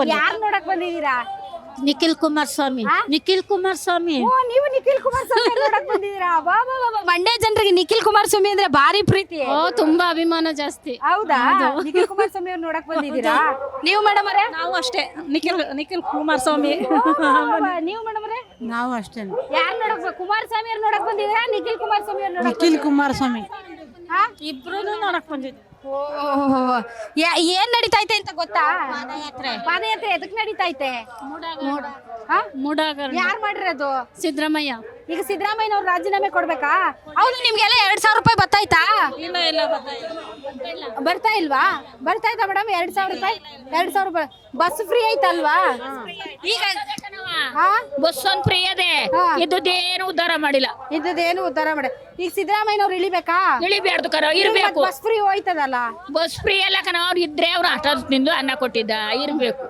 ಬಂದೆ. ಯಾರು ನೋಡಕ್ ಬಂದಿದ್ದೀರಾ? ನಿಖಿಲ್ ಕುಮಾರಸ್ವಾಮಿ. ನಿಖಿಲ್ ಕುಮಾರಸ್ವಾಮಿ. ಓ, ನೀವು ನಿಖಿಲ್ ಕುಮಾರಸ್ವಾಮಿ ನೋಡಕ್ ಬಂದಿದ್ದೀರಾ? ಬಾ ಬಾ ಬಾ ಬಾ. ಮಂಡ್ಯ ಜನರಿಗೆ ನಿಖಿಲ್ ಕುಮಾರಸ್ವಾಮಿ ಅಂದ್ರೆ ಭಾರಿ ಪ್ರೀತಿ. ಓ, ತುಂಬಾ ಅಭಿಮಾನ ಜಾಸ್ತಿ. ಹೌದಾ? ನಿಖಿಲ್ ಕುಮಾರಸ್ವಾಮಿ ಅವ್ರು ನೋಡಕ್ ಬಂದಿದ್ದೀರಾ? ನೀವು ಮೇಡಮ್ ಅವರೇ? ನಾವು ಅಷ್ಟೇ ನಿಖಿಲ್ ಕುಮಾರಸ್ವಾಮಿ. ನೀವು ಮೇಡಮ್ ಅವರೇ? ನಾವು ಅಷ್ಟೇ. ಯಾರು ನೋಡಕ್ ಕುಮಾರಸ್ವಾಮಿ ಅವ್ರು ನೋಡಕ್ ಬಂದಿದ್ದೀರಾ? ನಿಖಿಲ್ ಕುಮಾರಸ್ವಾಮಿ ಅವ್ರು ನೋಡಕ್ ನಿಖಿಲ್ ಕುಮಾರಸ್ವಾಮಿ ಹಾ? ಇಬ್ರು ನೋಡಕ್ ಬಂದಿದ್ವಿ. ಓ, ಏನ್ ನಡೀತಾ ಐತೆ ಅಂತ ಗೊತ್ತಾ? ಪಾದಯಾತ್ರೆ. ಪಾದಯಾತ್ರೆ ಎದಕ್ ನಡೀತಾ ಐತೆ? ಹಾ? ಮೂಡಾಗರ ಯಾರ್ ಮಾಡಿರೋದು? ಸಿದ್ದರಾಮಯ್ಯ. ಈಗ ಸಿದ್ದರಾಮಯ್ಯ ಅವ್ರು ರಾಜೀನಾಮೆ ಕೊಡ್ಬೇಕಾ? ಹೌದು, ನಿಮ್ಗೆಲ್ಲ 2,000 ರೂಪಾಯಿ ಬರ್ತಾಯ್ತಾ? ಇಲ್ಲ ಬರ್ತಾ ಇಲ್ವಾ? ಬರ್ತಾ ಇತ್ತಾ ಮೇಡಮ್? 2,000 ರೂಪಾಯಿ? 2,000 ರೂಪಾಯಿ ಬಸ್ ಫ್ರೀ ಐತಲ್ವಾ? ಈಗ ಹಾ? ಬಸ್ ಒಂದ್ ಫ್ರೀ ಅದೇ. ಹಾ. ಇದ್ದೇನು ಉದ್ಧಾರ ಮಾಡಿಲ್ಲ. ಇದ್ದೇನು ಉದ್ಧಾರ ಮಾಡಿ. ಈಗ ಸಿದ್ದರಾಮಯ್ಯ ಅವ್ರು ಇಳಿಬೇಕಾ? ಇಳಿಬ್ಯಾರ್ದು ಕರ, ಇರ್ಬೇಕು. ಬಸ್ ಫ್ರೀ ಹೋಯ್ತದಲ್ಲ? ಬಸ್ ಫ್ರೀ ಎಲ್ಲ ಕಣ. ಅವ್ರು ಇದ್ರೆ ಅವ್ರು ಅಷ್ಟ ತಿಂದು ಅನ್ನ ಕೊಟ್ಟಿದ್ದ. ಇರ್ಬೇಕು.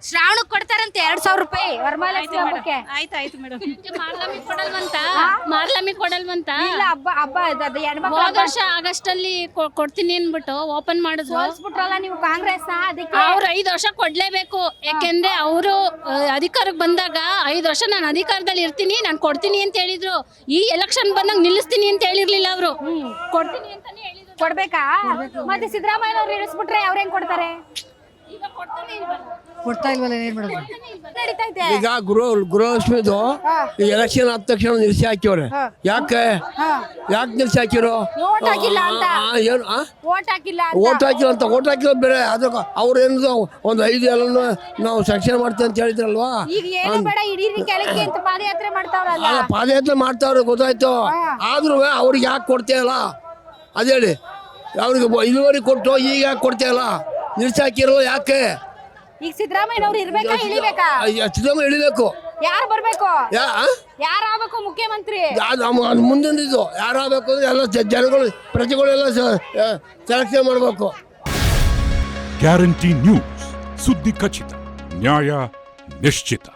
ಶ್ರಾವಣಕ್ ಕೊಡ್ತಾರಂತೆ 2,000 ರೂಪಾಯಿ ವರಮಹಾಲಕ್ಷ್ಮಿ ಹಬ್ಬಕ್ಕೆ. ಆಯ್ತು ಮೇಡಮ್. ಮಾರ್ಲಮಿ ಕೊಡಲ್ವಂತ. ಇಲ್ಲ, ಹಬ್ಬ ಅದು ಹೆಣ್ಮಕ್ಳು ಹೋದ ವರ್ಷ ಆಗಸ್ಟ್ ಅಲ್ಲಿ ಕೊಡ್ತೀನಿ ಅನ್ಬಿಟ್ಟು ಓಪನ್ ಮಾಡಿದ್ರು. ಸೋಲ್ಸ್ಬಿಟ್ರಲ್ಲ ನೀವು ಕಾಂಗ್ರೆಸ್. ಅದಕ್ಕೆ ಅವ್ರು 5 ವರ್ಷ ಕೊಡ್ಲೇಬೇಕು. ಯಾಕೆಂದ್ರೆ ಅವರು ಅಧಿಕಾರಕ್ಕೆ ಬಂದಾಗ 5 ವರ್ಷ ನಾನು ಅಧಿಕಾರದಲ್ಲಿ ಇರ್ತೀನಿ, ನಾನು ಕೊಡ್ತೀನಿ ಅಂತ ಹೇಳಿದ್ರು. ಈ ಎಲೆಕ್ಷನ್ ಬಂದಾಗ ನಿಲ್ಲಿಸ್ತೀನಿ ಅಂತ ಹೇಳಿರ್ಲಿಲ್ಲ ಅವರು. ಕೊಡ್ತೀನಿ ಅಂತಾನೆ ಹೇಳಿದ್ರು. ಕೊಡ್ಬೇಕಾ? ಮತ್ತೆ ಸಿದ್ದರಾಮಯ್ಯ ಅವ್ರು ಇಳಿಸ್ಬಿಟ್ರೆ ಅವ್ರ ಹೆಂಗ್ ಕೊಡ್ತಾರೆ? ಈಗ ಕೊಡ್ತಾನೆ ಇಲ್ವಲ್ಲ. ಕೊಡ್ತಾ ಇಲ್ವಲ್ಲ, ಏನ್ ಮಾಡೋದು? ನಡೀತಾ ಇದೆ. ಈಗ ಗೃಹಲಕ್ಷ್ಮಿದು ಈ ಎಲೆಕ್ಷನ್ ಆದ ತಕ್ಷಣ ನಿಲ್ಸಿ ಹಾಕಿವ್ರೆ. ಯಾಕೆ ನಿಲ್ಸಿ ಹಾಕಿರೋ? ಓಟ್ ಹಾಕಿಲ್ಲ ಅಂತ. ಏನು ಓಟ್ ಹಾಕಿಲ್ಲ ಅಂತ. ಓಟ್ ಹಾಕಿಲ್ಲ ಬೇರೆ. ಅದಕ್ಕೆ ಅವ್ರು ಏನು ಒಂದು 5 ಎಲ್ಲ ನಾವು ಸೆಕ್ಷನ್ ಮಾಡ್ತೀವಿ ಅಂತ ಹೇಳಿದ್ರಲ್ವಾ? ಈಗ ಏನು ಬೇಡ, ಇಡೀ ಕೆಳಕ್ಕೆ ಅಂತ ಪಾದಯಾತ್ರೆ ಮಾಡ್ತಾವ್ರಲ್ಲ. ಅಲ್ಲ, ಪಾದಯಾತ್ರೆ ಮಾಡ್ತಾವ್ರೆ ಗೊತ್ತಾಯ್ತು. ಆದ್ರೂ ಅವ್ರಿಗೆ ಯಾಕೆ ಕೊಡ್ತೀಯಲ್ಲ ಅದೇಳಿ. ಅವ್ರಿಗೆ ಇದುವರೆಗೆ ಕೊಟ್ಟು ಈಗ ಯಾಕೆ ಕೊಡ್ತೀಯಲ್ಲ? ನಿಲ್ಸಿ ಹಾಕಿರೋ ಯಾಕೆ? ಈಗ ಸಿದ್ದರಾಮಯ್ಯ ಅವ್ರು ಇರ್ಬೇಕಾ ಇಳಿಬೇಕಾ? ಸಿದ್ದರಾಮಯ್ಯ ಇಳಿಬೇಕು. ಯಾರು ಬರ್ಬೇಕು? ಯಾರಾಗಬೇಕು ಮುಖ್ಯಮಂತ್ರಿ? ಮುಂದಿನ ಯಾರಾಗಬೇಕು ಅಂದ್ರೆ ಎಲ್ಲ ಜನಗಳು ಪ್ರಜೆಗಳೆಲ್ಲ ಸೆಲೆಕ್ಷನ್ ಮಾಡಬೇಕು. ಗ್ಯಾರಂಟಿ ನ್ಯೂಸ್, ಸುದ್ದಿ ಖಚಿತ, ನ್ಯಾಯ ನಿಶ್ಚಿತ.